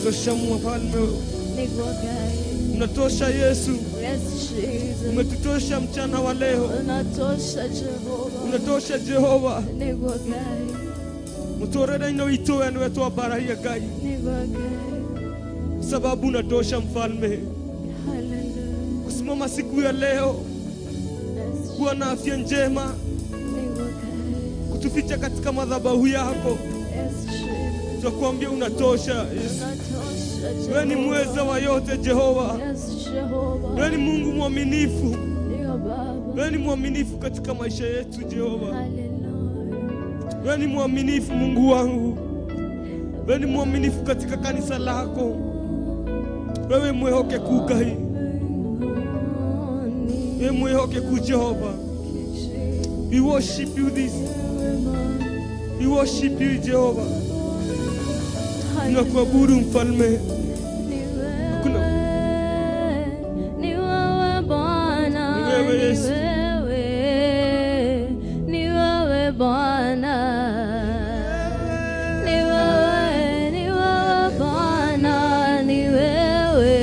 Unatosha mfalme. Unatosha Yesu. Umetutosha mchana wa leo. Unatosha Jehova. Mutorera ino itoe ni wetu wa barahia gai. Sababu unatosha mfalme. Kusimama siku ya leo kuwa na afya njema, kutuficha katika madhabahu yako. Tunakuambia unatosha Yesu. Wewe ni mweza wa yote Jehova. Wewe ni Mungu mwaminifu. Wewe ni mwaminifu katika maisha yetu Jehova. Wewe ni mwaminifu Mungu wangu. Wewe ni mwaminifu katika kanisa lako. Wewe mwehoke kukai. Wewe mwehoke ku Jehova. We worship you this. We worship you Jehova. Tunakuabudu mfalme. Ni wewe Bwana. Ni wewe Yesu. Ni wewe Bwana. Ni wewe Bwana. Ni wewe.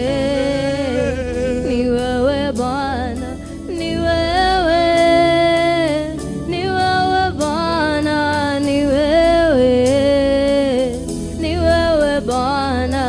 Ni wewe Bwana. Ni wewe. Ni wewe Bwana. Ni wewe. Ni wewe Bwana.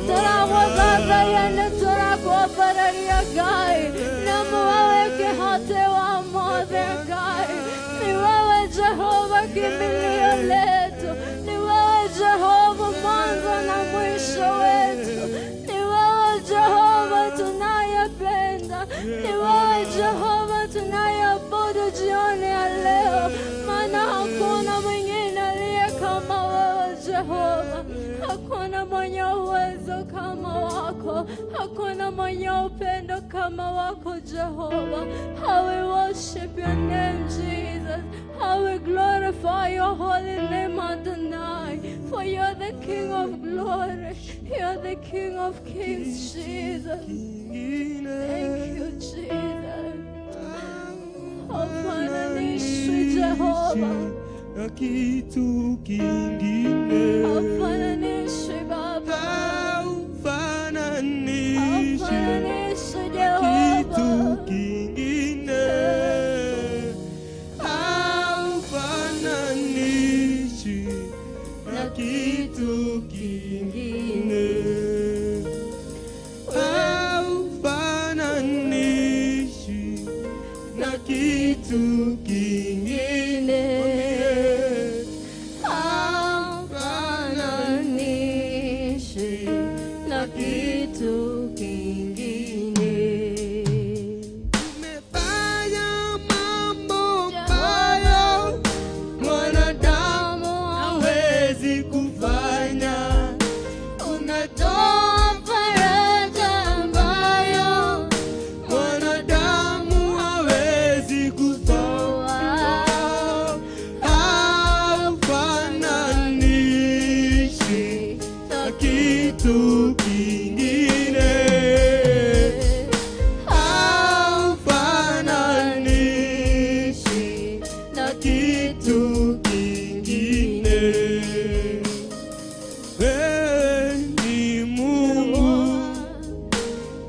Taragwa baba yana taragwa pararia gai. Namuawe ke hate wa mothe gai. Ni wewe Jehova kimbilio letu. Ni wewe Jehova mwanzo na mwisho wetu. Ni wewe Jehova tunayependa. Ni wewe Jehova tunayeabudu jioni ya leo. Maana hakuna mwingine aliye kama wewe Jehova. Hakuna mwenye uwezo kama wako. Hakuna mwenye upendo kama wako Jehova. How we worship your name, Jesus. How we glorify your holy name, Adonai. For you're the King of glory. You're the King of kings, Jesus. Thank you, Jesus. Hafananishwi Jehova. Na kitu kingine. Hafananishwi Baba. Hafananishwi Hafananishwi na Jehova. kitu kingine. Hafananishwi na kitu kingine. Hafananishwi na kitu kingine. Hafananishwi na kitu kingine. Umefanya mambo ambayo mwanadamu hawezi kufanya. Unatoa faraja ambayo Mwanadamu hawezi kutoa. Hafananishwi na kitu kingine. Hafananishwi na kitu kingine. Wewe ni Mungu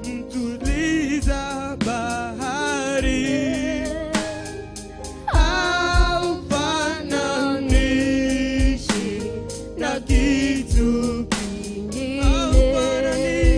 mtuliza bahari. Hafananishwi na kitu kingine. Hafananishwi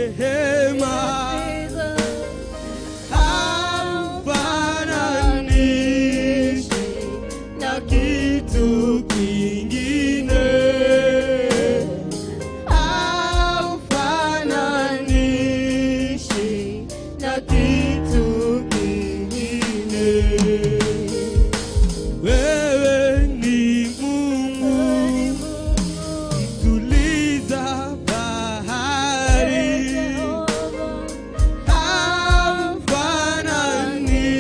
rehema, haufananishi na kitu kingine, haufananishi na kitu kingine. Wewe ni Mungu mtuliza bahari,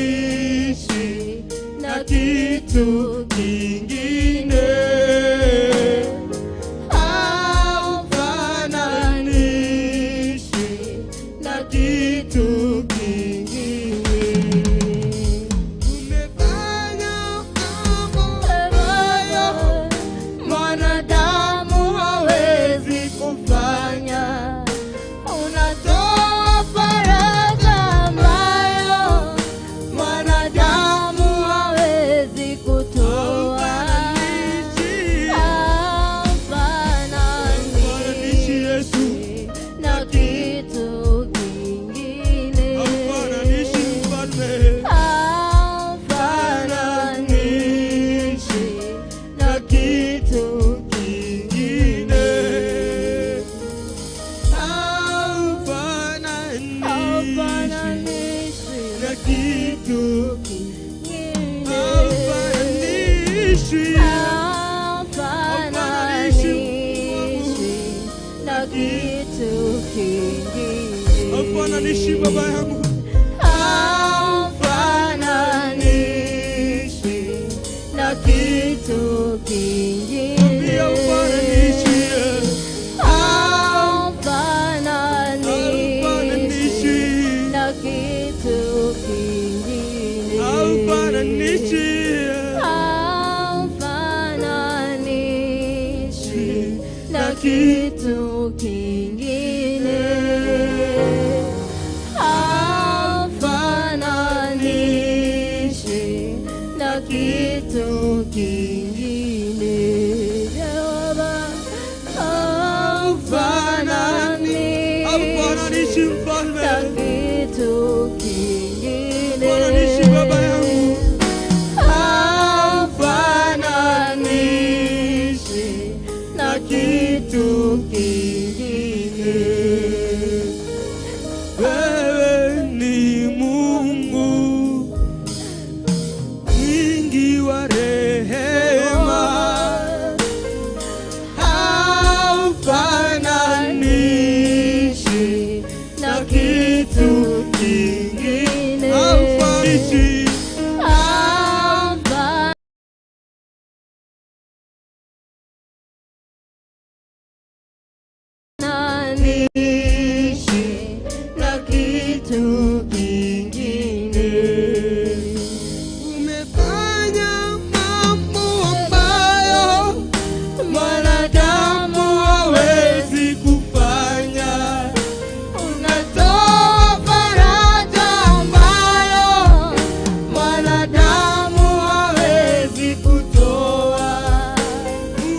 haufananishi na kitu kingine, haufananishi na kitu kingine. Umefanya mambo ambayo mwanadamu hawezi kufanya. Unatoa faraja ambayo mwanadamu hawezi kutoa. Haufananishi Yesu na kitu kingine, haufananishi Mfalme, haufananishi na kitu kingine, haufananishi na kitu kingine, haufananishi na kitu kingine, haufananishi Baba yangu, haufananishi na kitu kingine, haufananishi, haufananishi na kitu kingine, haufananishi, haufananishi na kitu kingine, haufananishi na kitu kingine. Jehova, haufananishi Mfalme na kitu kingine, haufananishi Baba yangu, haufananishi na kitu kingine. Wewe ni Mungu mwingi wa rehema, haufananishi na kitu kingine, haufananishi, haufananishi na kitu kingine. Umefanya mambo ambayo mwanadamu hawezi kufanya. Unatoa faraja ambayo mwanadamu hawezi kutoa.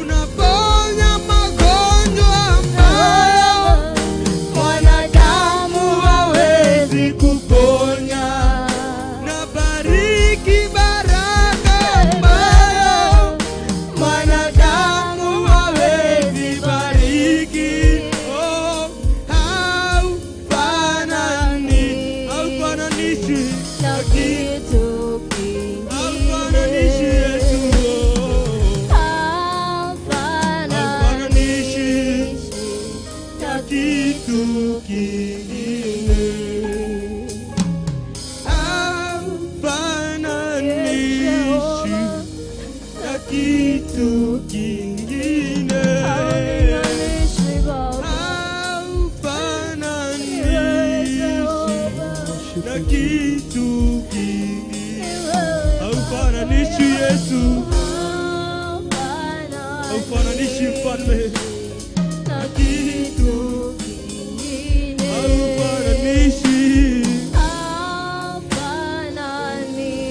Unaponya magonjwa ambayo mwanadamu hawezi kuponya. Nabariki baraka ambayo mwanadamu hawezi bariki. Oh, haufananishi na kitu kingine, haufananishi Yesu, haufananishi na kitu kingine, haufananishi na kitu kingine, haufananishi na kitu kingine, haufananishi Yesu, haufananishi Mfalme na kitu kingine, haufananishi,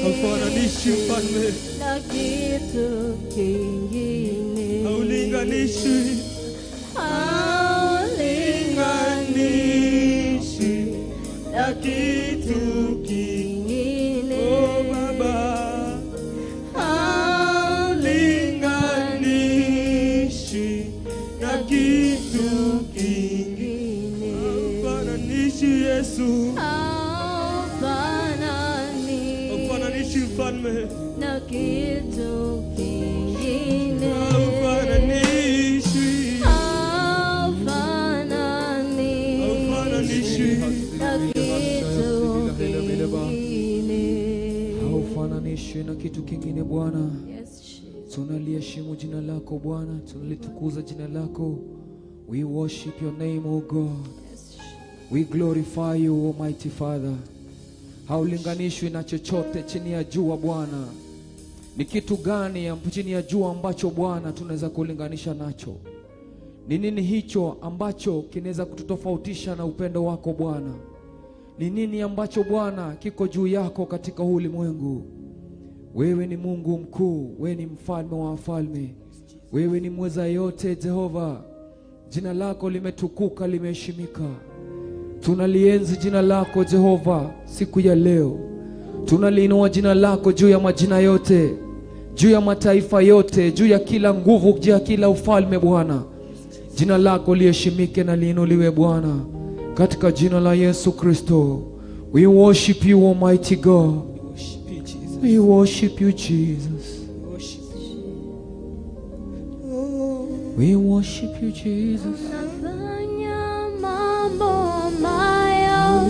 haufananishi Mfalme na kitu kingine, haulinganishi, haulinganishi Yesu. Haufananishi mfalme na kitu kingine. Haufananishi na kitu kingine. Haufananishi na kitu kingine Bwana. Yes, tunaliheshimu jina lako Bwana, tunalitukuza jina lako. We worship your name, O God. We glorify you, Almighty Father. Haulinganishwi na chochote chini ya jua Bwana. Ni kitu gani chini ya jua ambacho Bwana tunaweza kulinganisha nacho? Ni nini hicho ambacho kinaweza kututofautisha na upendo wako Bwana? Ni nini ambacho Bwana kiko juu yako katika ulimwengu? Wewe ni Mungu mkuu, wewe ni mfalme wa wafalme, wewe ni mweza yote Jehova. Jina lako limetukuka, limeheshimika. Tunalienzi jina lako Jehova siku ya leo. Tunaliinua jina lako juu ya majina yote, juu ya mataifa yote, juu ya kila nguvu, juu ya kila ufalme Bwana. Jina lako liheshimike na liinuliwe Bwana, katika jina la Yesu Kristo. We worship you, Almighty God. We worship you, Jesus. We worship you, Jesus. Unafanya mambo ambayo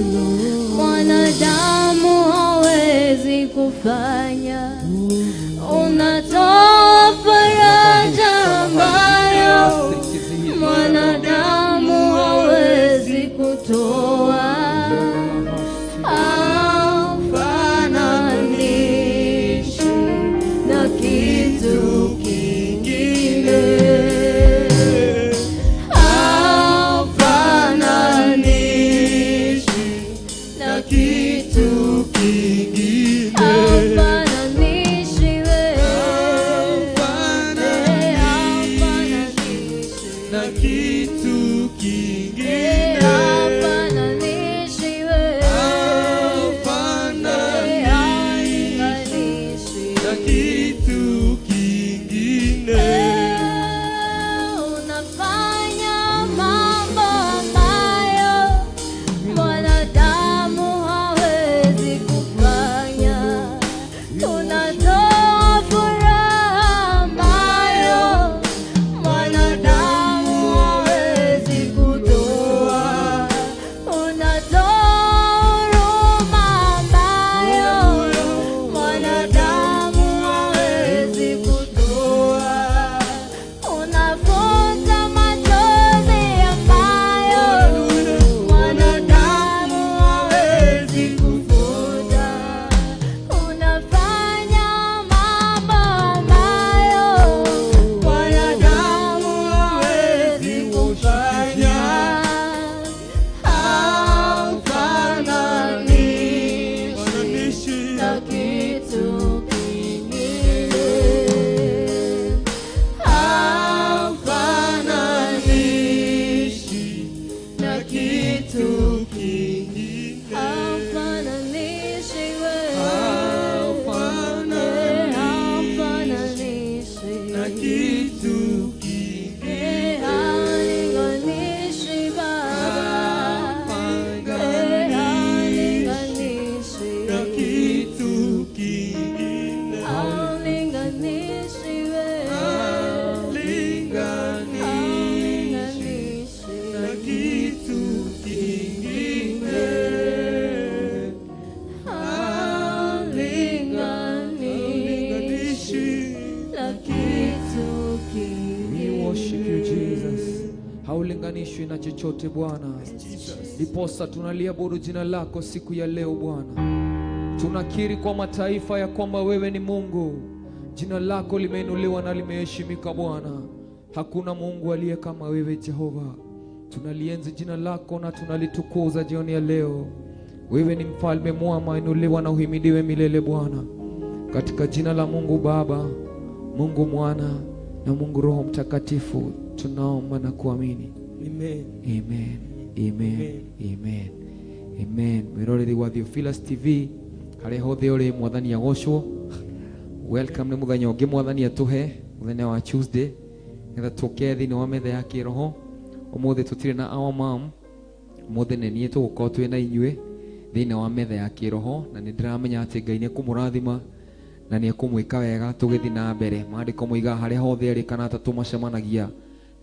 mwanadamu hawezi kufanya. Unatoa faraja ambayo mwanadamu hawezi kutoa. Haufananishi na kitu kingine. Haufananishi na kitu kingine. Haufananishi wewe. Haufananishi na kitu kingine. Haufananishi wewe. Haufananishi na kitu kingine. Unafanya mambo ambayo mwanadamu hawezi kufanya. Unatoa furaha ambayo mwanadamu hawezi kutoa. Unatoa huruma ambayo mwanadamu hawezi kutoa. Unafuta machozi ambayo mwanadamu hawezi kufuta. Unafanya mambo ambayo mwanadamu hawezi kufanya. Haufananishi na kitu kingine. Haufananishi na kitu kingine. Haufananishi wewe. Haufananishi na kitu kingine. haulinganishi Baba. Haulinganishi na kitu kingine. haulinganishi wewe. Haulinganishi na kitu kingine. Haulinganishi na kitu kingine. We worship you, Jesus. Haulinganishwi na chochote Bwana. Ndiposa tunaliabudu jina lako siku ya leo Bwana. Tunakiri kwa mataifa ya kwamba wewe ni Mungu. Jina lako limeinuliwa na limeheshimika Bwana. Hakuna Mungu aliye kama wewe Jehova. Tunalienzi jina lako na tunalitukuza jioni ya leo. Wewe ni mfalme mwema, inuliwa na uhimidiwe milele Bwana. Katika jina la Mungu Baba, Mungu Mwana na Mungu Roho Mtakatifu tunaomba na kuamini. Amen. Amen. Amen. Amen. Amen. Mwiroreri wa Theophilus TV hare hothe uri mwathani agocwo. Welcome ni muthenya ungi mwathani atuhe muthenya wa Tuesday ngetha tuke thini wa metha ya kiroho. Umuthi tutire na our mom Mothe nĩ niĩ tũgũkorwo twĩ na inyuĩ thĩinĩ wa metha ya kĩroho, na nĩ ndĩramenya atĩ Ngai nĩ ekũmũrathima na nĩ ekũmwĩka wega tũgĩthiĩ na mbere. Maandĩko moigaga harĩa hothe erĩ kana atatũ macemanagia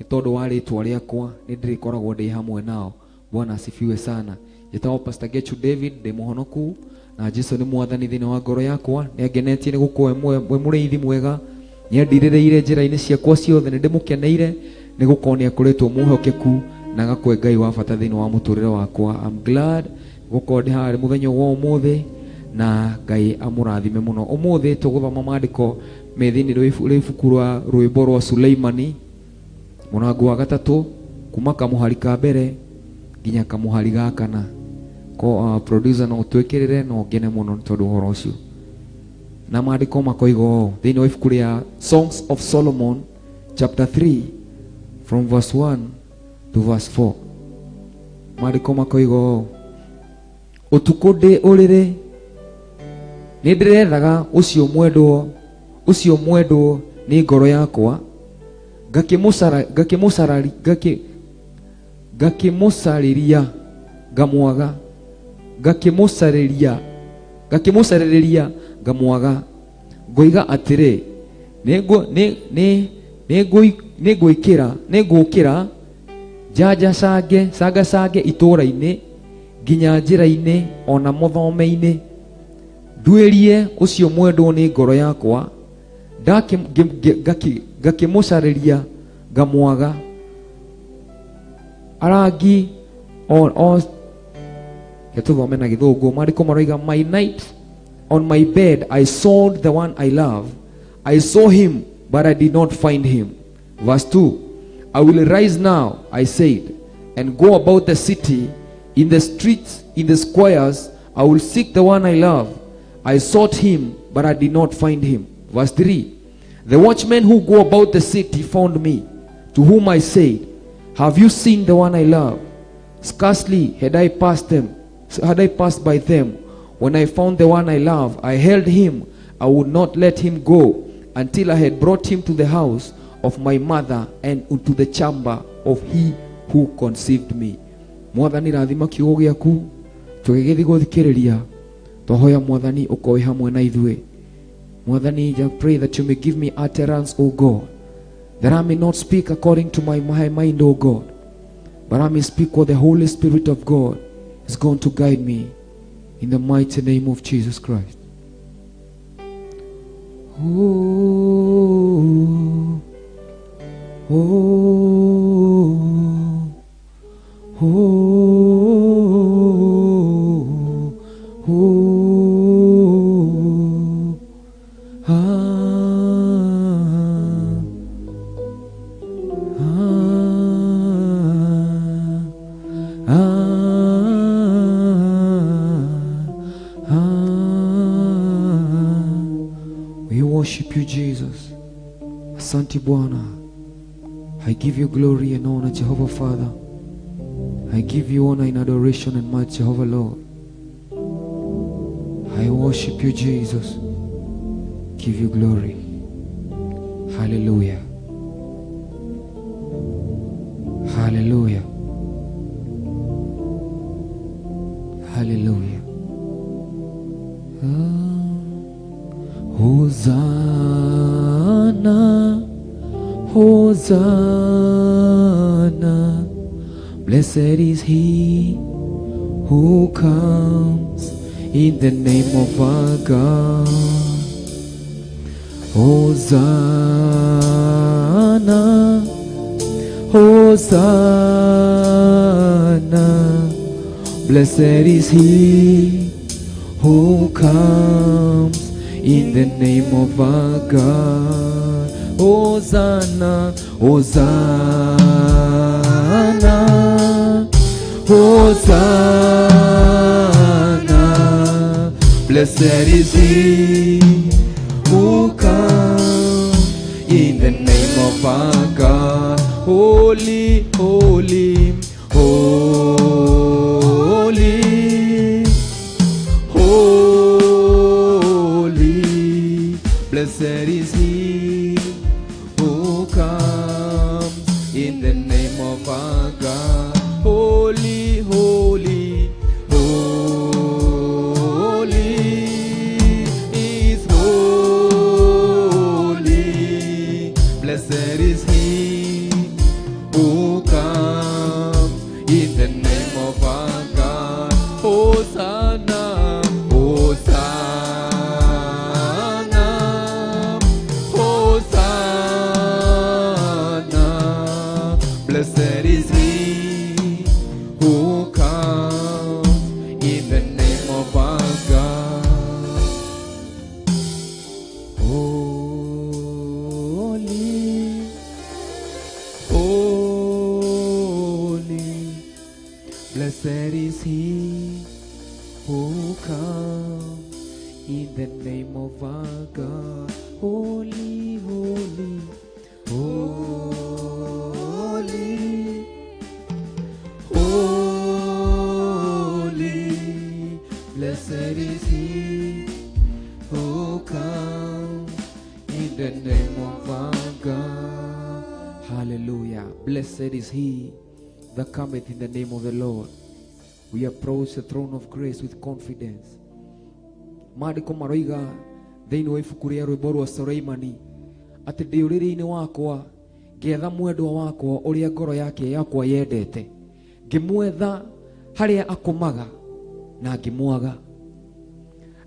nĩ tondũ wa rĩĩtwa rĩakwa nĩ ndĩrĩkoragwo ndĩ hamwe nao. Bwana asifiwe sana. Njĩtagwo Pastor Gechu David, ndĩ mũhonoku na Jesũ nĩ mwathani thĩinĩ wa ngoro yakwa. Nĩ angenetie nĩ gũkorwo we mũrĩithi mwega, nĩ andirĩrĩire njĩra-inĩ ciakwa ciothe, nĩ ndĩmũkeneire nĩ gũkorwo nĩ akoretwo mũhokeku na agakwe Ngai wa bata thĩinĩ wa mũtũrĩre wakwa. I'm glad gũkorwo ndĩ harĩ mũthenya wa ũmũthĩ na Ngai amũrathime mũno. Ũmũthĩ tũgũthoma maandĩko me thĩinĩ rwa ibuku rwa rwĩmbo rwa Sulaimani mũrango wa 3 kuma kamũhari ka mbere nginya kamũhari ga 4. Ko producer no twĩkĩrĩre no ngene mũno nĩ tondũ ũhoro ũcio. Na maandĩko makoiga ũũ thĩinĩ wa ibuku rĩa Songs of Solomon chapter 3 from verse 1 to verse 4. Maandĩko makoiga ũũ: ũtukũ ndĩ ũrĩrĩ nĩ ndĩrethaga ũcio mwendwo nĩ ngoro yakwa, ngakĩmũcarĩria ngamwaga, ngakĩmũcarĩria ngamwaga, ngoiga atĩrĩ nĩngũkĩra cangacange itũũra-inĩ nginya njĩra-inĩ ona mũthome-inĩ, nduĩrie ũcio mwendwo nĩ ngoro yakwa, ngakĩmũcarĩria ngamwaga, arangi tũthome na gĩthũngũ. Maandĩko maroiga, my night on my bed I sought the one I love, I saw him but I did not find him. Verse 2, I will rise now, I said, and go about the city, in the streets, in the squares, I will seek the one I love. I sought him, but I did not find him. Verse 3, the watchmen who go about the city found me, to whom I said, have you seen the one I love? Scarcely had I passed by them, when I found the one I love. I held him, I would not let him go, until I had brought him to the house of my mother and into the chamber of he who conceived me. Mwathani rathima kiugo gĩaku tũgĩgĩthiĩ gũthikĩrĩria, twahoya Mwathani ũkoe hamwe na ithuĩ. Mwathani, I pray that you may give me utterance, O God, that I may not speak according to my mind, O God, but I may speak what the Holy Spirit of God is going to guide me, in the mighty name of Jesus Christ. Oh, oh, oh, oh, ah, ah, ah, ah. We worship you, Jesus. Asante Bwana. I give you glory and honor, Jehovah Father. I give you honor and adoration and might, Jehovah Lord. I worship you, Jesus. Give you glory. Hallelujah. Hallelujah. Hallelujah. Hosanna, Hosanna, blessed is he who comes in the name of our God. Hosanna, Hosanna, blessed is he who comes in the name of our God. Hosanna, Hosanna, Hosanna, blessed is he who comes in the name of our God. Holy, holy, holy, holy, blessed is he who comes in the name of our God. Holy, holy, Hosanna, Hosanna, Hosanna. Blessed is he who comes in the name of our God. Holy, holy, blessed is he who comes in the name of our God. Holy, holy, holy, holy, blessed is he who comes in the name of our God. Hallelujah. Blessed is he that cometh in the name of the Lord. We approach the throne of grace with confidence. Maandiko maroiga thĩinĩ wa ibuku rĩa rwĩmbo rwa Suleimani atĩ ndĩ ũrĩrĩ-inĩ wakwa ngĩetha mwendwa wakwa ũrĩa ngoro yake yakwa yendete, ngĩmwetha harĩa akomaga na ngĩmwaga.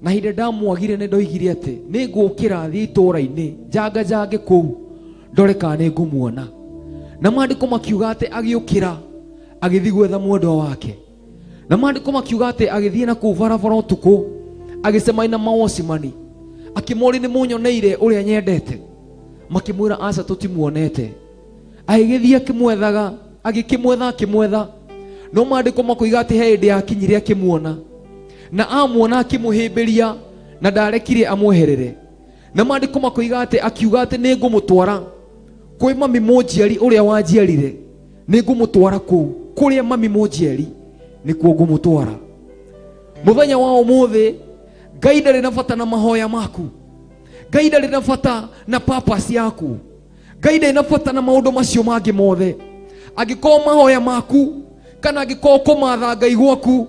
Na hĩndĩ ndamwagire nĩ ndoigire atĩ nĩ ngũkĩra thiĩ itũũra-inĩ njange kũu ndore kana nĩ ngũmuona. Na maandĩko makiuga atĩ agĩũkĩra agĩthiĩ gwetha mwendwa wake. Na maandĩko makiuga atĩ agĩthiĩ na kũu barabara ũtukũ agĩcemania na mawocimani akĩmoria nĩ mũnyoneire ũrĩa nyendete. Makĩmwĩra aca tũtimuonete. Agĩgĩthiĩ akĩmwetha no maandĩko makoiga atĩ he hĩndĩ yakinyire akĩmuona, na amuona akĩmũhĩmbĩria na ndarekire amweherere. Na maandĩko makoiga atĩ akiuga atĩ nĩ ngũmũtwara kwĩ mami mũnjiari ũrĩa wanjiarire, nĩ ngũmũtwara kũu kũrĩa mami mũnjiari nĩkuo ngũmũtwara. Mũthenya wa ũmũthĩ Ngai ndarĩ na bata na mahoya maku. Ngai ndarĩ na bata na purpose yaku. Ngai ndarĩ na bata na maũndũ macio mangĩ mothe. Angĩkorwo mahoya maku kana angĩkorwo kũmatha Ngai gwaku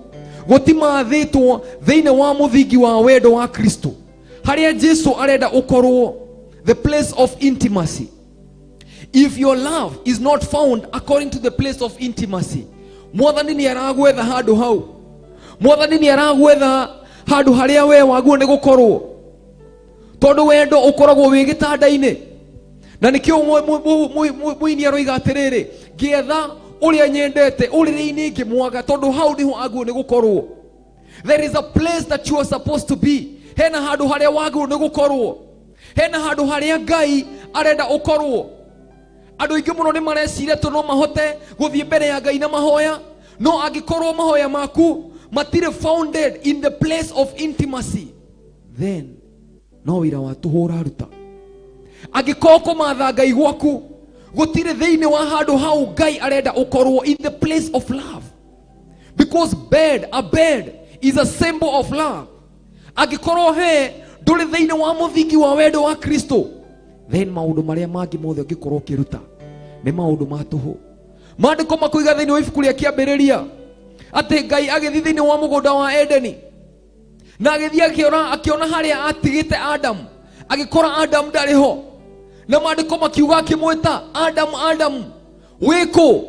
gũtimathĩtwo thĩinĩ wa mũthingi wa wendo wa Kristo, harĩa Jesu arenda ũkorwo, the place of intimacy. If your love is not found according to the place of intimacy, Mwathani nĩ aragwetha handũ hau. Mwathani nĩ aragwetha handũ harĩa we waguo nĩ gũkorwo, tondũ wendo ũkoragwo wĩ gĩtanda-inĩ. Na nĩkĩo mũini aroiga atĩrĩrĩ, ngĩetha ũrĩa nyendete ũrĩrĩ-inĩ ngĩmwaga, tondũ hau nĩho aguo nĩ gũkorwo. There is a place that you are supposed to be. Hena handũ harĩa waguo nĩ gũkorwo. Hena handũ harĩa Ngai arenda ũkorwo. Andũ aingĩ mũno nĩ mareciria tondũ no mahote gũthiĩ mbere ya Ngai na mahoya, no angĩkorwo mahoya maku matirĩ founded in the place of intimacy, then no wĩra wa tũhũ ũraruta. Angĩkorwo kũmatha Ngai gwaku gũtirĩ thĩinĩ wa handũ hau Ngai arenda ũkorwo, in the place of love, because a bed is a symbol of love. Angĩkorwo he ndũrĩ thĩinĩ wa mũthingi wa wendo wa Kristo, then maũndũ marĩa mangĩ mothe ũngĩkorwo ũkĩruta nĩ maũndũ ma tũhũ. Maandĩko makoiga thĩinĩ wa ibuku rĩa kĩambĩrĩria atĩ Ngai agĩthiĩ thĩinĩ wa mũgũnda wa Edeni, na agĩthiĩ akĩona harĩa atigĩte Adamu, agĩkora Adamu ndarĩ ho. Na maandĩko makiuga akĩmwĩta, Adamu wĩkũ?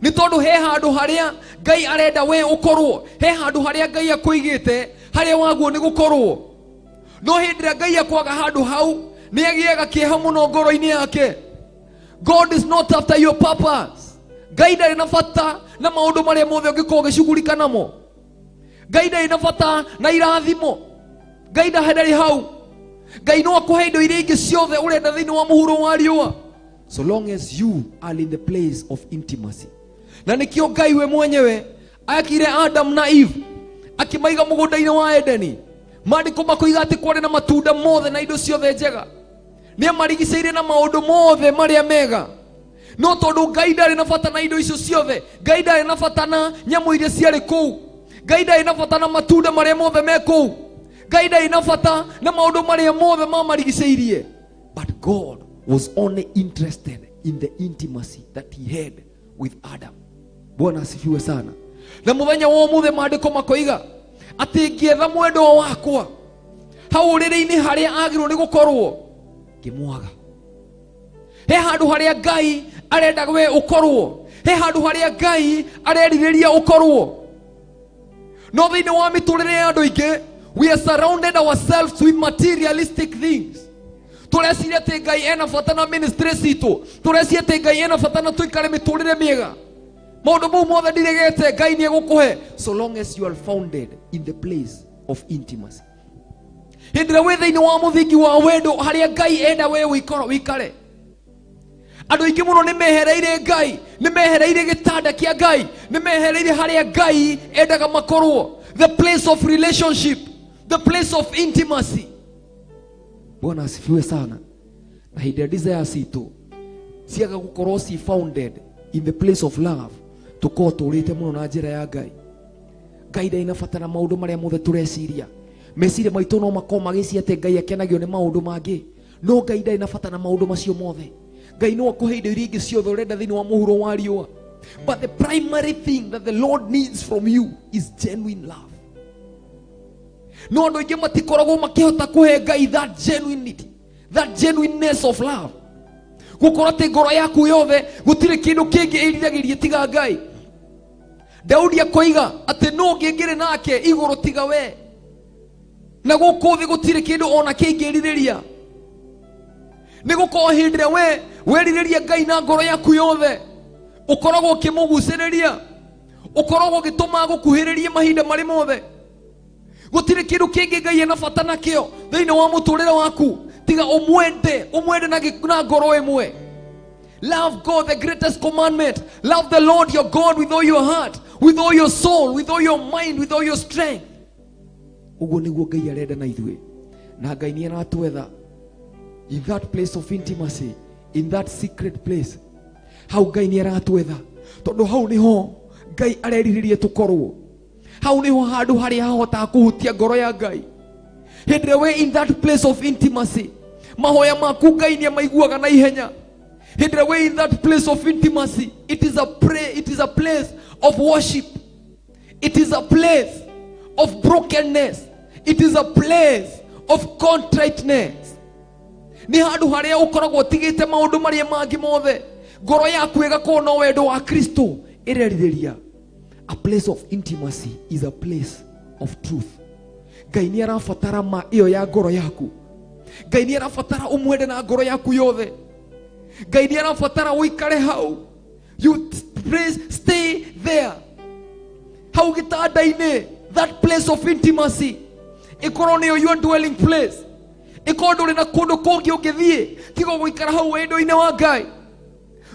Nĩ tondũ he handũ harĩa Ngai arenda we ũkorwo, he handũ harĩa Ngai akũigĩte harĩa waguo nĩ gũkorwo. No hĩndĩ ĩrĩa Ngai akwaga handũ hau nĩ agĩaga kĩeha mũno ngoro-inĩ yake. God is not after your purpose. Ngai ndarĩ na bata na maũndũ marĩa mothe ũngĩkorwo ũgĩcugurika namo. Ngai ndarĩ na bata na irathimo. Ngai ndarĩ hau. Ngai no akũhe indo iria ingĩ ciothe ũrenda thĩinĩ wa mũhuro wa riũa, so long as you are in the place of intimacy. Na nĩkĩo Ngai we mwenyewe akire Adam na Eve akĩmaiga mũgũnda-inĩ wa Edeni. Maandĩko makoiga atĩ kwarĩ na matunda mothe na indo ciothe njega. Nĩ amarigicĩirie na maũndũ mothe marĩa mega. No tondũ Ngai ndarĩ na bata na indo icio ciothe, Ngai ndarĩ na bata na nyamũ iria ciarĩ kũu, Ngai ndarĩ na bata na matunda marĩa mothe me kũu, Ngai ndarĩ na bata na maũndũ marĩa mothe mamarigicĩirie. But God was only interested in the intimacy that he had with Adam. Bwana asifiwe sana. Na mũthenya wa ũmũthĩ maandĩko makoiga atĩ ngĩetha mwendwa wakwa hau ũrĩrĩ-inĩ harĩa agĩrĩirwo nĩ gũkorwo, ngĩmwaga. He handũ harĩa Ngai arenda we ũkorwo, he handũ harĩa Ngai arerirĩria ũkorwo. No thĩinĩ wa mĩtũrĩre ya andũ aingĩ, we are surrounded ourselves with materialistic things. Tũreciria atĩ Ngai ena bata na ministry citũ, tũreciria atĩ Ngai ena bata na tũikare mĩtũrĩre mĩega. Maũndũ mau mothe ndirĩgĩte Ngai nĩ egũkũhe, so long as you are founded in the place of intimacy. Hĩndĩ ĩrĩa wĩ thĩinĩ wa mũthingi wa wendo harĩa Ngai enda we wĩikare. Andũ aingĩ mũno nĩ mehereire Ngai, nĩ mehereire gĩtanda kĩa Ngai, nĩ mehereire harĩa Ngai endaga makorwo, the place of relationship, the place of intimacy. Bwana asifiwe sana. Na hĩndĩ ĩrĩa desires citũ ciaga gũkorwo si founded in the place of love, tũkorwo tũrĩte mũno na njĩra ya Ngai. Ngai ndainabatara maũndũ marĩa mothe tũreciria. Meciria maitũ no makorwo magĩciria atĩ Ngai akenagio nĩ maũndũ mangĩ, no Ngai ndainabatara maũndũ macio mothe. Ngai no akũhe indo iria ingĩ ciothe ũrenda thĩinĩ wa mũhuro wa riũa. But the primary thing that the Lord needs from you is genuine love. No andũ aingĩ matikoragwo makĩhota kũhe Ngai that genuinity, that genuineness of love. Gũkorwo atĩ ngoro yaku yothe gũtirĩ kĩndũ kĩngĩ ĩriragĩria tiga Ngai. Daudi akoiga atĩ no ngĩngĩrĩ nake igũrũ tiga we, na gũkũ thĩ gũtirĩ kĩndũ ona kĩngĩrirĩria. Nĩ gũkorwo hĩndĩ ĩrĩa we werirĩria Ngai na ngoro yaku yothe, ũkoragwo ũkĩmũgucĩrĩria, ũkoragwo ũgĩtũma gũkuhĩrĩrie mahinda marĩ mothe. Gũtirĩ kĩndũ kĩngĩ Ngai ena bata nakĩo thĩinĩ wa mũtũrĩre waku tiga ũmwende na ngoro ĩmwe. Love God, the greatest commandment. Love the Lord your God with all your heart, with all your soul, with all your mind, with all your strength. Ũguo nĩguo Ngai arenda na ithuĩ. Na Ngai nĩ aratwetha in that place of intimacy, in that secret place. Hau Ngai nĩ aratwetha, tondũ hau niho Ngai arerirĩrie tũkorwo. Hau niho handũ harĩa hahotaga kũhutia ngoro ya Ngai. Hĩndĩ ĩrĩa we in that place of intimacy, mahoya maku Ngai nĩ amaiguaga na ihenya. Hĩndĩ ĩrĩa we in that place of intimacy, it is a place of worship. It is a place of brokenness. It is a place of contriteness. Ni handu haria ukoragwo tigite maundu maria mangi mothe, ngoro yaku igakorwo no wendo wa Kristo ireririria. A place of intimacy is a place of truth. Ngai ni arabatara ma iyo ya ngoro yaku. Ngai ni arabatara umwende na ngoro yaku yothe. Ngai ni arabatara uikare hau. You please stay there. Hau gitanda-ini, that place of intimacy, ikorwo niyo your dwelling place. Ikorwo ndũrĩ na kũndũ kũngĩ ũngĩthiĩ tiga gũikara hau wendo-inĩ wa Ngai.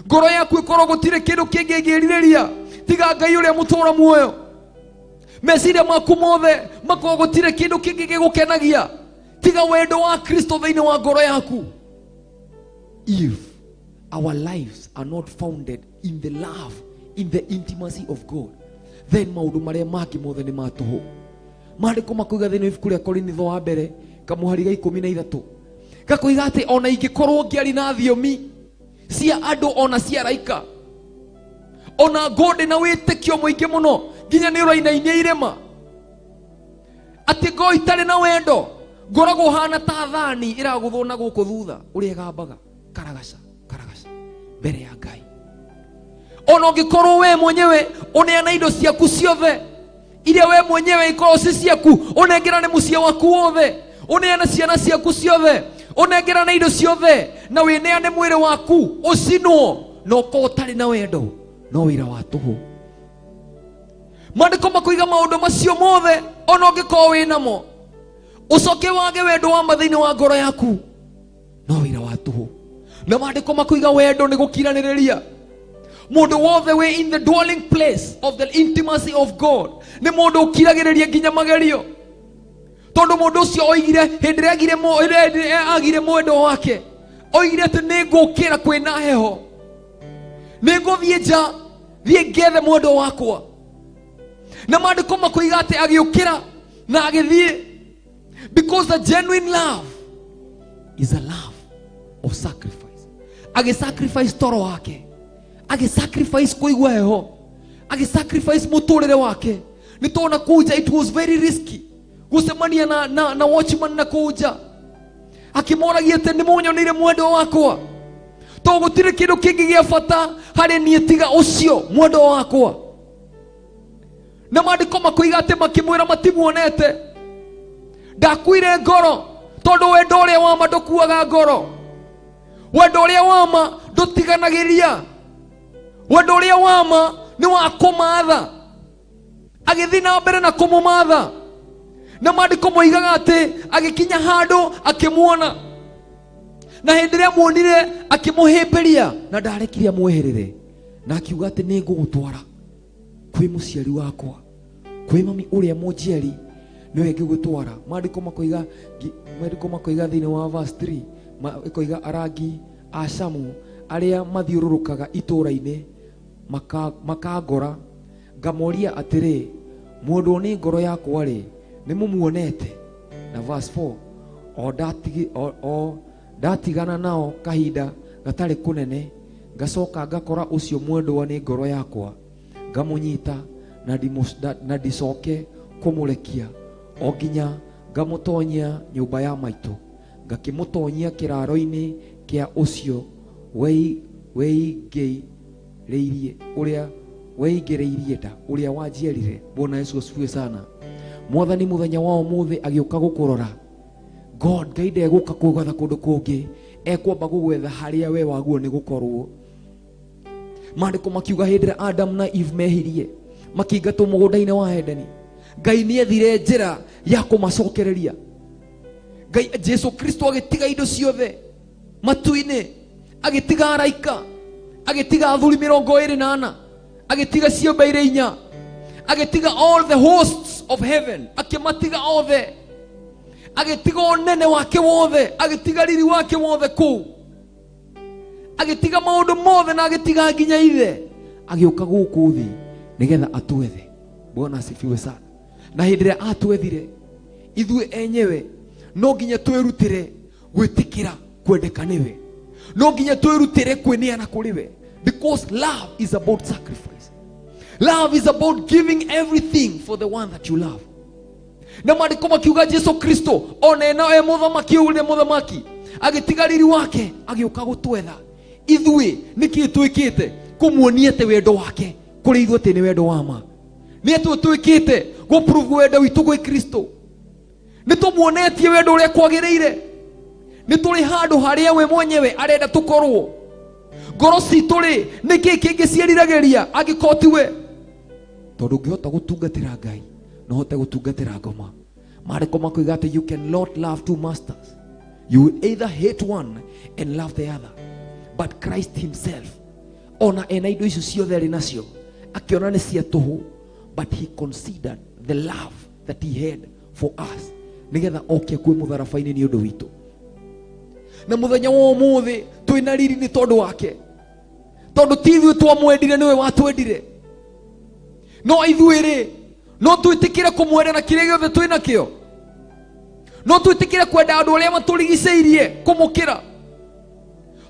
Ngoro yaku ikorwo gũtirĩ kĩndũ kĩngĩ ĩngĩrirĩria tiga Ngai ũrĩa mũtũũra muoyo. Meciria maku mothe makorwo gũtirĩ kĩndũ kĩngĩ gĩgũkenagia tiga wendo wa Kristo thĩinĩ wa ngoro yaku. If our lives are not founded in the love, in the intimacy of God, then maũndũ marĩa mangĩ mothe nĩ matũhũ. Maandĩko makoiga thĩinĩ wa ibuku rĩa Korinitho wa mbere kamuhari ga 13 gakoiga atĩ ona ingĩkorwo ngĩari na thiomi cia andũ ona cia araika, ona ngode na wĩtĩkio mũingĩ mũno nginya nĩ ũrainainia irema, atĩ ngoro itarĩ na wendo ngoragwo hana ta thani ĩragũthwo na gũkũ thutha ũrĩa ĩgambaga karagaca karagaca mbere ya Ngai. Ona ũngĩkorwo we mwenyewe ũneana indo ciaku ciothe iria we mwenyewe ikorwo ci ciaku, ũnengerane mũciĩ waku wothe, ũneane ciana ciaku ciothe, ũnengerane indo ciothe, na wĩneane mwĩrĩ waku ũcinwo, no ũkorwo ũtarĩ na wendo, no wĩra wa tũhũ. Maandĩko makoiga maũndũ macio mothe ona ũngĩkorwo wĩnamo, ũcoke wage wendo wa thĩinĩ wa ngoro yaku, no wĩra wa tũhũ. Na maandĩko makoiga wendo nĩ gũkiranĩrĩria. Mũndũ wothe we in the dwelling place of the intimacy of God nĩ mũndũ ũkiragĩrĩria nginya magerio. Tondũ mũndũ ũcio oigire hĩndĩ ĩrĩa agire mwendo wake, oigire atĩ nĩ ngũkĩra kwĩna heho, nĩ ngũthiĩ nja thiĩ ngethe mwendo wakwa. Na maandĩko makoiga atĩ agĩũkĩra na agĩthiĩ, because the genuine love is a love of sacrifice. Agĩsacrifice toro wake, agĩsacrifice kũigua heho, agĩsacrifice mũtũrĩre wake. Nĩ tũona kuja, it was very risky gũcemania na watchman na kuja akĩmoragia atĩ nĩ mũnyonire mwendo wakwa, tondũ gũtirĩ kĩndũ kĩngĩ gĩa bata harĩ niĩ tiga ũcio mwendo wakwa. Na maandiko makoiga atĩ makĩmwĩra matimuonete. Ndakuire ngoro tondũ wendo ũrĩa wa ma ndũkuaga ngoro. Wendo ũrĩa wa ma ndũtiganagĩria. Wendo ũrĩa wa ma nĩ wa kũmatha. Agĩthiĩ na mbere na kũmũmatha. Na maandiko moigaga atĩ agĩkinya handũ akĩmuona. Na hĩndĩ ĩrĩa muonire akĩmũhĩmbĩria na ndarekire amweherere. Na akiuga atĩ nĩ ngũgũtwara kwĩ mũciari wakwa, kwĩ mami ũrĩa mũnjiari nĩwe ngĩgũtwara. Maandiko makoiga thĩinĩ wa verse 3 makoiga arangi a Shamu arĩa mathiũrũrũkaga itũũra-inĩ makangora, ngamoria atĩrĩ, mũndũ nĩ ngoro yakwa rĩ, nĩ mũmuonete? Na verse 4, o ndatigana nao kahinda gatarĩ kũnene, ngacoka ngakora ũcio mwendwa nĩ ngoro yakwa, ngamũnyita na ndicoke kũmũrekia o nginya ngamũtonyia nyũmba ya maitũ, ngakĩmũtonyia kĩraro-inĩ kĩa ũcio weingĩrĩirie nda, ũrĩa wanjiarire. Bwana Yesu asifiwe sana. Mwathani mũthenya wa ũmũthĩ agĩũka gũkũrora. God Ngai ndegũka kũgwetha kũndũ kũngĩ, ekwamba gũgwetha harĩa we waguo nĩ gũkorwo. Maandĩko makiuga hĩndĩ ĩrĩa Adam na Eve mehirie, makĩingatwo mũgũnda-inĩ wa Edeni, Ngai nĩethire njĩra ya kũmacokereria. Ngai Jesu Kristo agĩtiga indo ciothe matu-inĩ, agĩtiga araika, agĩtiga athuri 24, agĩtiga ciũmbe iria 4, agĩtiga all the hosts of heaven, akĩmatiga othe, agĩtiga ũnene wake wothe, agĩtiga riri wake wothe kũu, agĩtiga maũndũ mothe na agĩtiga nginya ithe, agĩũka gũkũ thĩ nĩgetha atwethe. Bwana asifiwe sana. Na hĩndĩ ĩrĩa atwethire, ithuĩ enyewe no nginya twĩrutĩre gwĩtĩkĩra kwendeka nĩwe, no nginya twĩrutĩre kwĩneana kũrĩ we, because love is about sacrifice. Love is about giving everything for the one that you love. Na maandiko makiuga Jesu Kristo ona ena e mũthamaki ũrĩa mũthamaki, agĩtiga riri wake, agĩũka gũtwetha ithuĩ. Nĩkĩ twĩkĩte? Kũmuonia atĩ wendo wake kũrĩ ithuĩ atĩ nĩ wendo wa ma. Nĩ twĩkĩte gũprove wendo witũ gwĩ Kristo. Nĩ tũmuonetie wendo ũrĩa kwagĩrĩire. Nĩ tũrĩ handũ harĩa we mwenyewe arenda tũkorwo. Ngoro citũ rĩ, nĩkĩ kĩngĩ ciĩriragĩria angĩkorwo ti we? Tondũ ũngĩhota gũtungatĩra Ngai no hote gũtungatĩra ngoma. Maandĩko makoiga atĩ you cannot love two masters. You will either hate one and love the other. But Christ himself, ona ena indo icio ciothe arĩ nacio, akiona nĩ cia tũhũ, but he considered the love that he had for us, nĩgetha oke kwĩ mũtharaba-inĩ nĩ ũndũ witũ. Na mũthenya wa ũmũthĩ twĩna riri nĩ tondũ wake, tondũ ti ithuĩ twamwendire, nĩwe watwendire. No ithuĩ rĩ, no twĩtĩkĩre kũmwenda na kĩrĩa gĩothe twĩnakĩo? No twĩtĩkĩre kwenda andũ arĩa matũrigicĩirie kũmũkĩra?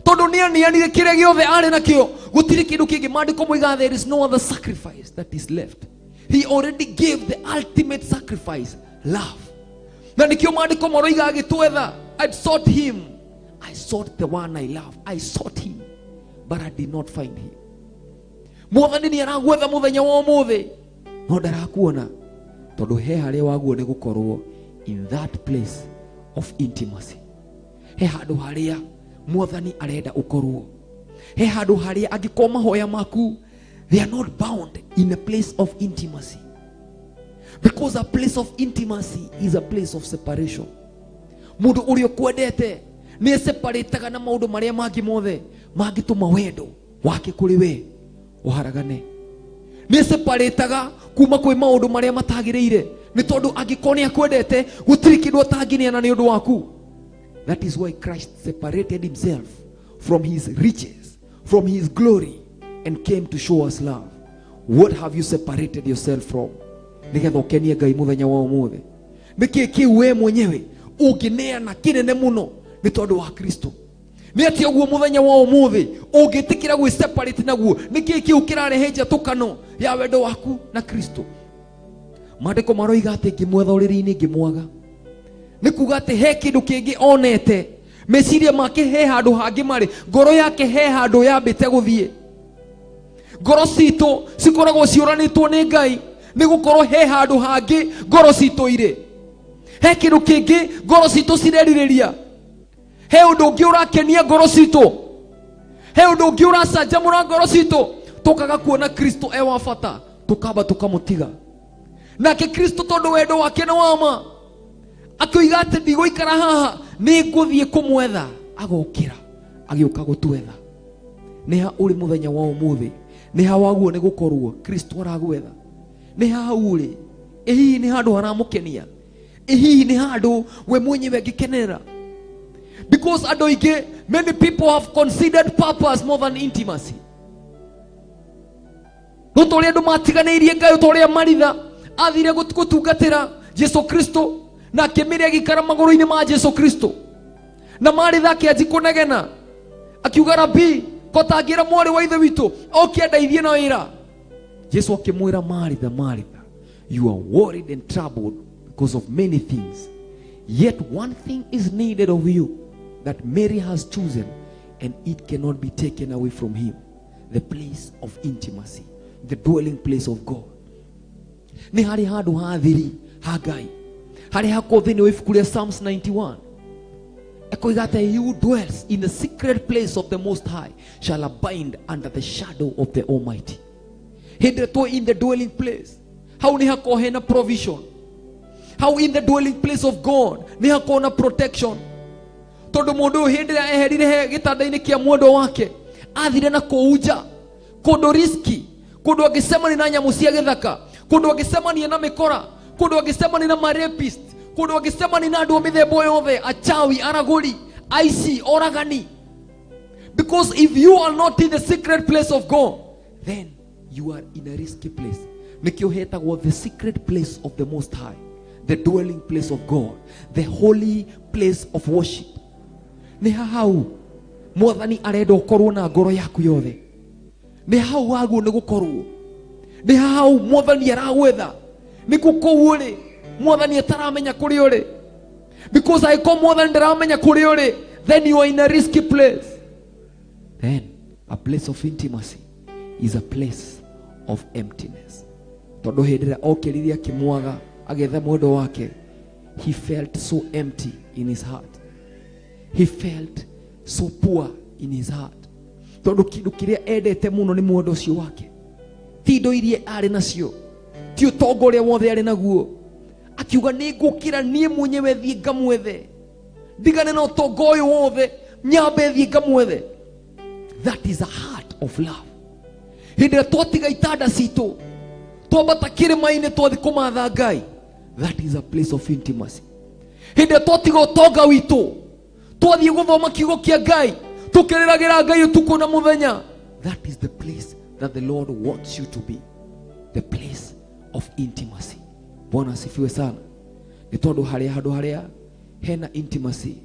Tondũ nĩanianire kĩrĩa gĩothe arĩ nakĩo, gũtirĩ kĩndũ kĩngĩ. Maandĩko moiga there is no other sacrifice that is left. He already gave the ultimate sacrifice, love. Na nĩkĩo maandĩko maroiga agĩtwetha, I sought him, I sought the one I love, I sought him but I did not find him. Mwathani nĩ aragwetha mũthenya wa ũmũthĩ, no ndarakuona, tondũ he harĩa waguo nĩ gũkorwo in that place of intimacy. He handũ harĩa Mwathani arenda ũkorwo. He handũ harĩa angĩkorwo mahoya maku, they are not bound in a place of intimacy, because a place of intimacy is a place of separation. Mũndũ ũrĩa ũkwendete nĩ separataga na maũndũ marĩa mangĩ mothe mangĩtũma wendo wake kũrĩ we ũharagane. Nĩ separataga kuma kwĩ maũndũ marĩa matagĩrĩire, nĩ tondũ angĩkorwo nĩ akwendete gũtirĩ kĩndũ atangĩneana nĩ ũndũ waku. That is why Christ separated himself from his riches, from his glory, and came to show us love. What have you separated yourself from? Nĩgetha ũkenie Ngai mũthenya wa ũmũthĩ. Nĩkĩ kĩu we mwenyewe ũngĩneana kĩnene mũno nĩ tondũ wa Kristo? Nĩ atĩ ũguo mũthenya wa ũmũthĩ ũngĩtĩkĩra gwĩ separate naguo, nĩkĩ kĩu kĩrarehe njatũkano ya wendo waku na Kristo? Maandĩko maroiga atĩ ngĩmwetha ũrĩrĩ-inĩ ngĩmwaga. Nĩ kuga atĩ he kĩndũ kĩngĩ onete, meciria make he handũ hangĩ marĩ, ngoro yake he handũ yambĩte gũthiĩ. Ngoro citũ cikoragwo ciũranĩtwo nĩ Ngai nigukorwo he handu hangi ngoro citũ ire, he kindu kingi ngoro citũ cireririria, he undu ungi urakenia ngoro citũ, he undu ungi uracanjamũra ngoro citũ, tukaga kuona Kristo e wa bata, tukamba tukamutiga. Nake Kristo tondu wendo wake na wama akioiga ati ndigũikara haha, nĩ ngũthiĩ kũmwetha, agokĩra agĩũka gũtwetha. Nĩha ũrĩ mũthenya wa ũmũthĩ, nĩha waguo nĩ gũkorwo Kristo aragwetha, nĩha hau ũrĩ, hihi nĩ handũ haramũkenia, hihi nĩ handũ we mwenyewe ngĩkenera. Because andũ aingĩ, many people have considered purpose more than intimacy. Gũtũrĩa andũ matiganĩirie Ngai, ũtũrĩa Maritha athire gũtungatĩra Jesu Kristo na akĩmĩrĩa gĩikara magũrũ-inĩ ma Jesu Kristo, na Maritha akĩanji kũnegena akiuga, Rabi, kotangĩra mwarĩ wa ithe witũ oke ndeithie na wĩra. Jesu akĩmwĩra, Maritha, Maritha, you are worried and troubled because of many things, yet one thing is needed of you that Mary has chosen, and it cannot be taken away from him, the place of intimacy, the dwelling place of God. Nĩ harĩ handũ ha thiri ha Ngai, harĩ hakorwo thĩinĩ wa ibuku rĩa Psalms 91. Ekoiga atĩ, he who dwells in the secret place of the Most High shall abide under the shadow of the Almighty. Hĩndĩ ĩrĩa in the dwelling place, hau nĩ hakorwo hena provision. How in the dwelling place of God nĩ hakorwo na protection. Tondũ mũndũ ũyũ hĩndĩ ĩrĩa eherire he gĩtanda-inĩ kĩa mwendwa wake, athire na kũu nja, kũndũ riski, kũndũ angĩcemania na nyamũ cia gĩthaka, kũndũ angĩcemania na mĩkora, kũndũ angĩcemania na marepist, kũndũ angĩcemania na andũ a mĩthemba yothe, achawi, aragũri, aici, oragani. Because if you are not in the secret place of God, then you are in a risky place. Nĩkĩo hetagwo the secret place of the Most High, the dwelling place of God, the holy place of worship. Nĩ hau Mwathani arenda ũkorwo na ngoro yaku yothe. Nĩ hau waguo nĩ gũkorwo, nĩ hau Mwathani aragwetha, nĩ kũu ũrĩ Mwathani ataramenya kũrĩ ũrĩ. Because angĩkorwo Mwathani ndaramenya kũrĩ ũrĩ, then you are in a risky place. Then a place of intimacy is a place of emptiness. Tondũ hĩndĩ ĩrĩa okĩrire akĩmwaga agetha mwendwa wake, he felt so empty in his heart. He felt so poor in his heart. Tondũ kĩndũ kĩrĩa endete mũno nĩ mwendwa ũcio wake, ti indo iria arĩ nacio, ti ũtonga ũrĩa wothe arĩ naguo. Akiuga, nĩ ngũkĩra niĩ mwenyewe thiĩ ngamwethe, ndigane na ũtonga ũyũ wothe, nyambe thiĩ ngamwethe. That is a heart of love. Hĩndĩ ĩrĩa twatiga itanda citũ, twambata kĩrĩma-inĩ twathi kũmatha Ngai, that is a place of intimacy. Hĩndĩ ĩrĩa twatiga ũtonga witũ, twathiĩ gũthoma kiugo kĩa Ngai, tũkĩrĩragĩra Ngai ũtukũ na mũthenya, that is the place that the Lord wants you to be, the place of intimacy. Bwana asifiwe sana. Nĩ tondũ harĩa handũ harĩa hena intimacy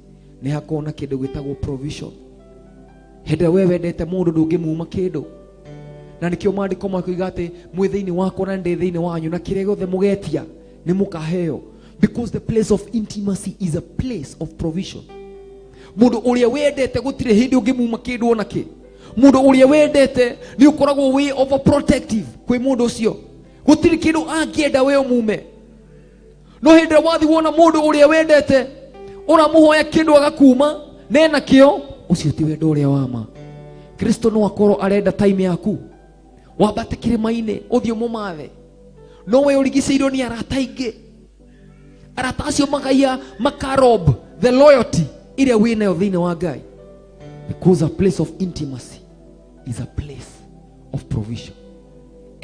nĩ hakorwo na kĩndũ gĩtagwo provision. Hĩndĩ ĩrĩa we wendete mũndũ ndũngĩmuma kĩndũ, na nĩkĩo maandĩko makoiga atĩ mwĩ thĩinĩ wakwa na ndĩ thĩinĩ wanyu, na kĩrĩa gĩothe mũgetia nĩ mũkaheo. Because the place of intimacy is a place of provision. Mũndũ ũrĩa wendete gũtirĩ hĩndĩ ũngĩmuma kĩndũ ona kĩ. Mũndũ ũrĩa wendete nĩ ũkoragwo wĩ overprotective kwĩ mũndũ ũcio, gũtirĩ kĩndũ angĩenda we ũmume. No hĩndĩ ĩrĩa wathi wona mũndũ ũrĩa wendete ũramũhoya kĩndũ agakuma na ena kĩo, ũcio ti wendo ũrĩa wa ma. Kristo no akorwo arenda time yaku, wambate kĩrĩma-inĩ ũthiĩ mũmathe, no we ũrigicĩirwo nĩ arata aingĩ, arata acio magaia makarob the loyalty ĩrĩa wĩnayo thĩinĩ wa Ngai. Because a place of intimacy is a place of provision,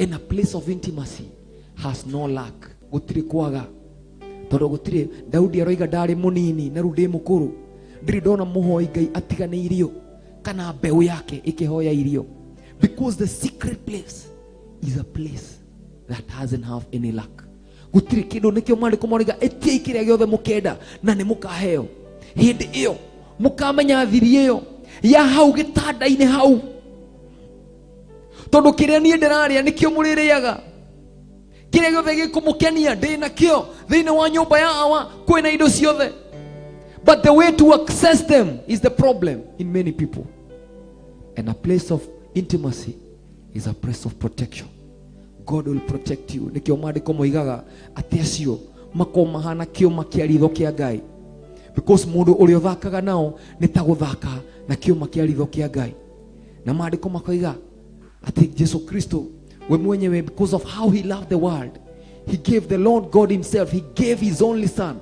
and a place of intimacy has no lack. Gũtirĩ kwaga, tondũ gũtirĩ Daudi aroiga ndarĩ mũnini na rĩu ndĩ mũkũrũ, ndirĩ ndona mũhoi Ngai atiganĩirio kana mbeũ yake ĩkĩhoya irio. Because the secret place is a place that doesn't have any lack. Gũtirĩ kĩndũ, nĩkĩo maandĩko maroiga etiai kĩrĩa gĩothe mũkenda na nĩ mũkaheo. Hĩndĩ ĩyo mũkamenya thiri ĩyo ya hau gĩtanda-inĩ hau, tondũ kĩrĩa niĩ ndĩrarĩa nĩkĩo mũrĩrĩaga. Kĩrĩa gĩothe gĩkũmũkenia ndĩ nakĩo thĩinĩ wa nyũmba ya Awa, kwĩna indo ciothe. But the way to access them is the problem in many people. And a place of intimacy is a place of protection. God will protect you. Nikio maandiko moigaga ati acio makomahana kioma kia ritho kia Ngai, because mundu uri uthakaga nao ni ta guthaka na kioma kia ritho kia Ngai. Na maandiko makoiga ati Yesu Kristo we mwenyewe, because of how he loved the world, he gave the Lord God himself, he gave his only son.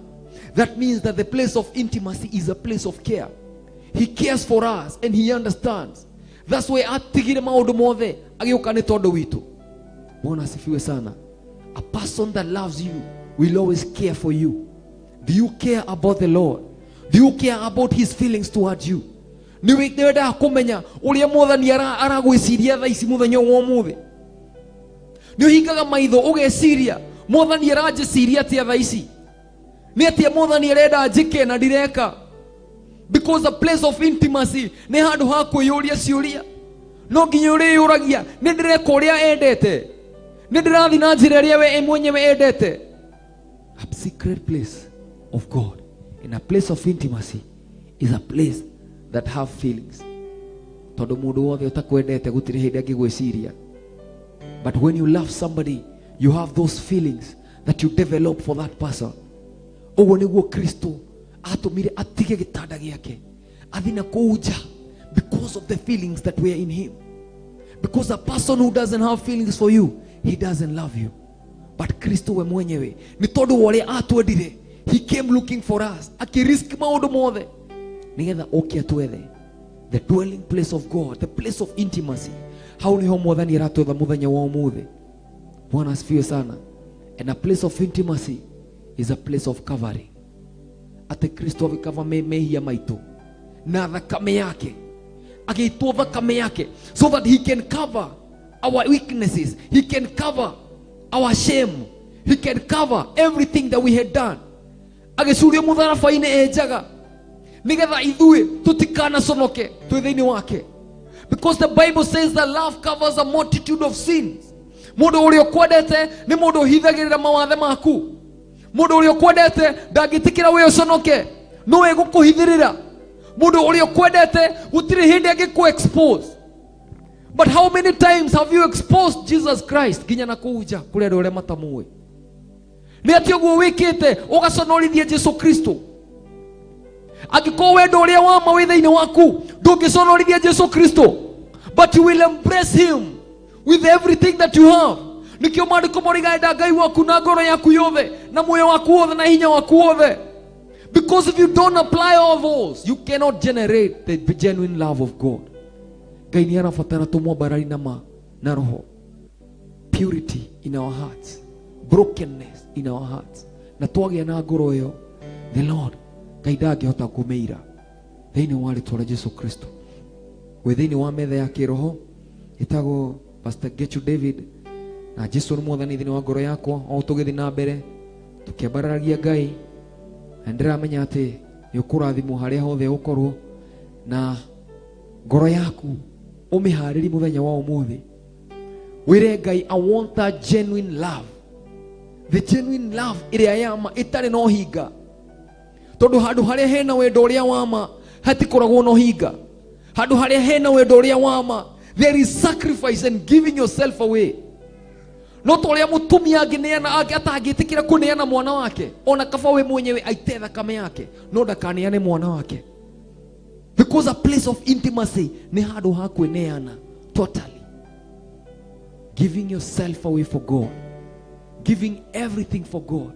That means that the place of intimacy is a place of care. He cares for us and he understands. That's why atigire maundu mothe agioka ni tondu witu. Bwana asifiwe sana. A person that loves you will always care for you. Do you care about the Lord? Do you care about his feelings towards you? Ni wenda kumenya uria Mwathani aragwiciria tha ici muthenya wa umuthi. Ni uhingaga maitho ugeciria Mwathani aranjiciria atia tha ici. Ni atia Mwathani arenda njike na ndireka. Because a place of intimacy ni handu ha kwiyuria ciuria. No nginya uriyuragia ni ndireka uria endete, ni ndirathi na njira iria we mwenyewe endete. A secret place of God, in a place of intimacy, is a place that have feelings. Tondu mundu wothe utakwendete gutiri hindi angigwiciria. But when you love somebody, you have those feelings that you develop for that person. Oguo niguo Kristo atumire atige gitanda giake athina kuja, because of the feelings that were in him. Because a person who doesn't have feelings for you, he doesn't love you. But Kristo we mwenyewe ni tondu wale atwendire, he came looking for us, akirisk maundu mothe nigetha oke atwethe. The dwelling place of God, the place of intimacy, hau niho Mwathani aratwetha muthenya wa umuthi. Bwana asifiwe sana. And a place of intimacy is a place of covering. Ate Kristo avikava mehia maitu na thakame yake, agiitwo thakame yake, so that he can cover our weaknesses, he can cover our shame, he can cover everything that we had done. Agicurio mutharabaini enjaga nigetha ithue tutikana sonoke twi thiini wake. Because the Bible says that love covers a multitude of sins. Mundu uria kwendete ni mundu uhithagirira mawathe maku. Mundu uria kwendete ndagitikira we uconoke, no we gukuhithirira. Mundu uria kwendete gutiri hindi angiku expose. But how many times have you exposed Jesus Christ ginya na kuja kuri andu aria matamui? Ni atio guo wikite ugaconorithia Yesu Kristo. Angiko wendo uria wa ma wi thiini waku ndungiconorithia Yesu Kristo, but you will embrace him with everything that you have. Nikio maandiko morigaenda Ngai waku na ngoro yaku yothe na moyo waku wothe na hinya waku wothe. Because if you don't apply all those, you cannot generate the genuine love of God. Ngai ni arabatara tumwambarari na roho. Purity in our hearts, brokenness in our hearts. Na twagia na ngoro yo, the Lord Ngai ndangihota kumeira thiini wa ritwa ria Yesu Kristo. We thiini wa metha ya kiroho itago Pastor Gechu David na Jesu ni Mwathani thiini wa ngoro yakwa. O tugithi na mbere tukiambararagia Ngai, na ndiramenya ati ni ukurathimwo haria hothe ukorwo na ngoro yaku umihariri muthenya wa umuthi. Wire Ngai, I want that genuine love, the genuine love iria yama itari no hinga. Tondu handu haria hena wendo uria wama hatikoragwo no hinga. Handu haria hena wendo uria wama, there is sacrifice and giving yourself away. No toria mutumia angineana atangitikira kuneana mwana wake, ona kaba we mwenyewe aite thakame yake, no ndakaneane mwana wake. Because a place of intimacy ni handu ha kweneana totally. Giving yourself away for God, giving everything for God.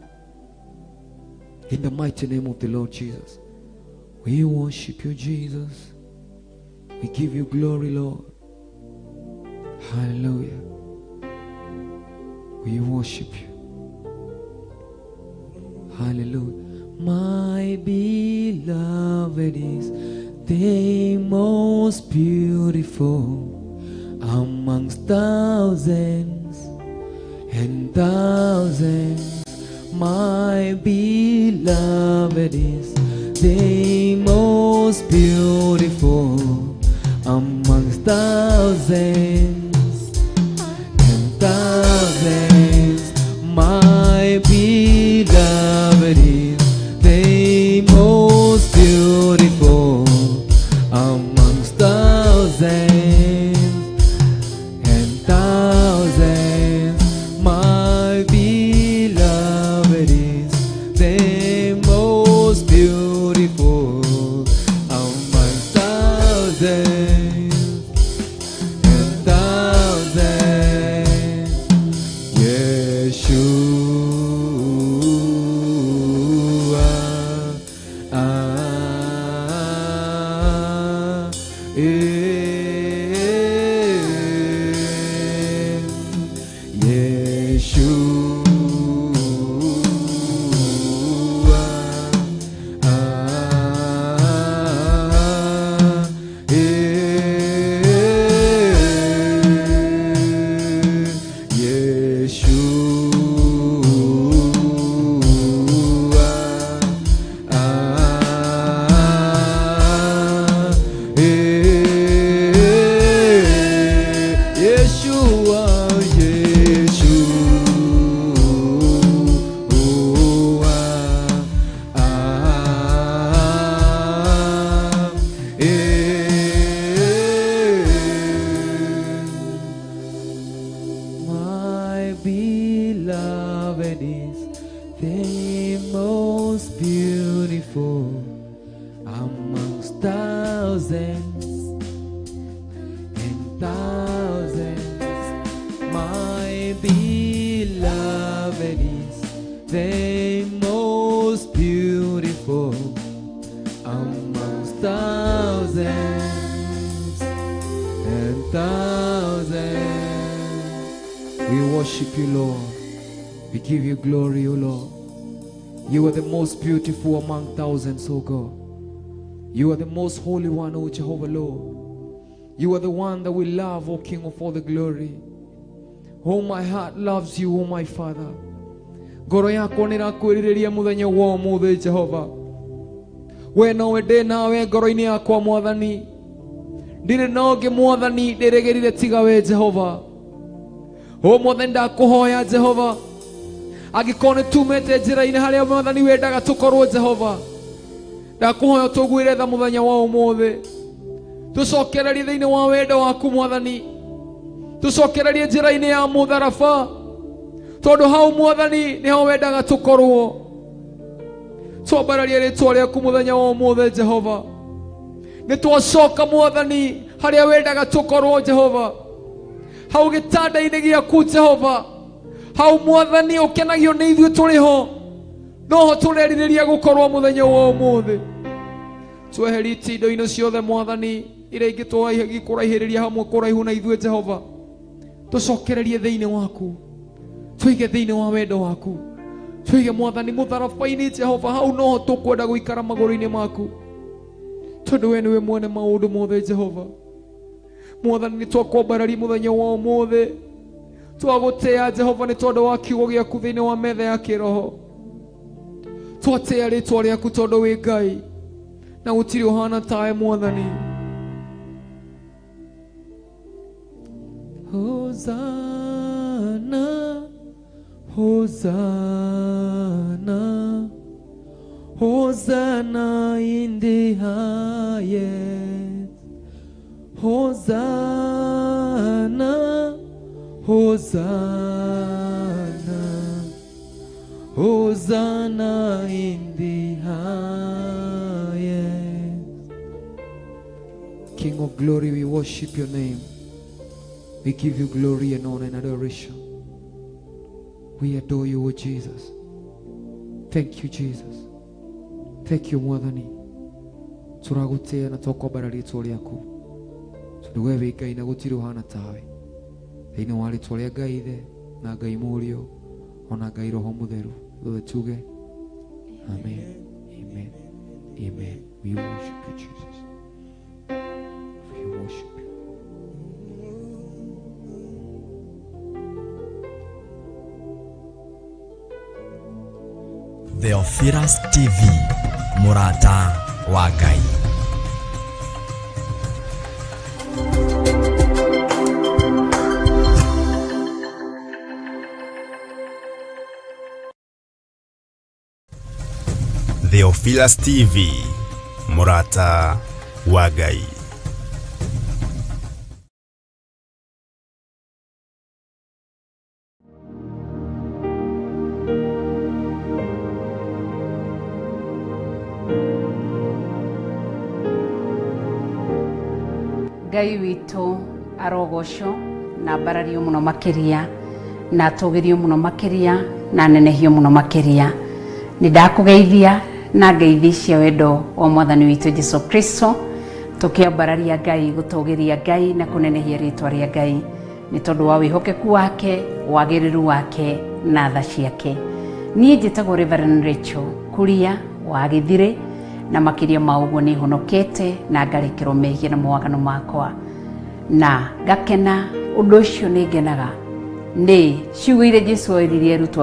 In the mighty name of the Lord Jesus, we worship you, Jesus. We give you glory, Lord. Hallelujah. We worship you. Hallelujah. My beloved is the most beautiful amongst thousands and thousands. My beloved is the most beautiful amongst thousands and thousands. My beloved is the most beautiful amongst thousands and thousands. the most beautiful amongst thousands and thousands. My beloved is the most beautiful amongst thousands and thousands. We worship you, Lord. We give you glory, O Lord. You are the most beautiful among thousands, O God. You are the most holy one, O Jehovah, Lord. You are the one that we love, O King of all the glory. Oh, my heart loves you, O my Father. Ngoro yakwa nĩrakwĩrĩrĩria mũthenya wa ũmũthĩ, Jehova. We nowe ndĩ nawe ngoro-inĩ yakwa, Mwathani. Ndirĩ na ũngĩ, Mwathani, ndĩrĩgĩrire tiga we, Jehova. O Mwathani, ndakũhoya, Jehova, angĩkorwo nĩtumĩte njĩra-inĩ harĩa, Mwathani, wendaga tũkorwo, Jehova, ndakũhoya tũgwĩre tha mũthenya wa ũmũthĩ. Tũcokererie thĩinĩ wa wendo waku, Mwathani. Tũcokererie njĩra-inĩ ya mũtharaba, tondũ hau, Mwathani, nĩho wendaga tũkorwo. Twambararie rĩĩtwa rĩaku mũthenya wa ũmũthĩ, Jehova. Nĩtwacoka, Mwathani, harĩa wendaga tũkorwo, Jehova. Hau gĩtanda-inĩ gĩaku, Jehova. Hau, Mwathani, ũkenagio nĩ ithuĩ tũrĩ ho. Noho tũrerirĩria gũkorwo mũthenya wa ũmũthĩ. Tweherie indo-inĩ ciothe, Mwathani, iria ingĩtũkũraihĩrĩria hamwe kũraihu na ithuĩ, Jehova. Tũcokererie thĩinĩ waku, tũige thĩinĩ wa wendo waku, tũige, Mwathani, mũtharaba-inĩ, Jehova. Hau noho tũkwenda gũikara magũrũ-inĩ maku, tondũ we nĩwe mwene maũndũ mothe, Jehova. Mwathani, nĩtwakwambararia mũthenya wa ũmũthĩ, twagũtĩĩa, Jehova, nĩ tondũ wa kiugo gĩaku thĩinĩ wa metha ya kĩroho. Twatĩĩa rĩĩtwa rĩaku tondũ wĩ Ngai na gũtirĩ ũhana tawe, Mwathani. Hosanna, Hosanna, Hosanna in the highest. Hosanna, Hosanna, Hosanna in the highest. King of glory, we worship your name. We give you glory and honor and adoration. We adore you, O Jesus. Thank you, Jesus. Thank you, Mwathani. Tũragũtĩĩa na twakwambararia rĩĩtwa rĩaku, tondũ we wĩ Ngai na gũtirĩ ũhana tawe. Thĩinĩ wa rĩĩtwa rĩa Ngai Ithe na Ngai Mũriũ ona Ngai Roho Mũtheru, thothe tuge amen, amen, amen. We worship you, Jesus. We worship you. Theophilus TV, MURATA wa Ngai. Theophilus TV, MURATA wa Ngai. Ngai witũ arogocwo na mbarario mũno makĩria na atũgĩrio mũno makĩria na nenehio mũno makĩria. Nĩndakũgeithia na ngeithi cia wendo wa Mwathani witũ Jesũ Kristo, tũkĩambararia Ngai, gũtũgĩria Ngai na kũnenehia rĩĩtwa rĩa Ngai nĩ tondũ wa wĩhokeku wake, wagĩrĩru wake na tha ciake. Niĩ njĩtagwo Reverend Rachel Kuria wa Gĩthirĩ, na makĩria ma ũguo nĩ honokete na ngarekerwo mehia na mawagano makwa, na ngakena ũndũ ũcio nĩ ngenaga nĩ ciugo iria Jesũ oeririe arutwo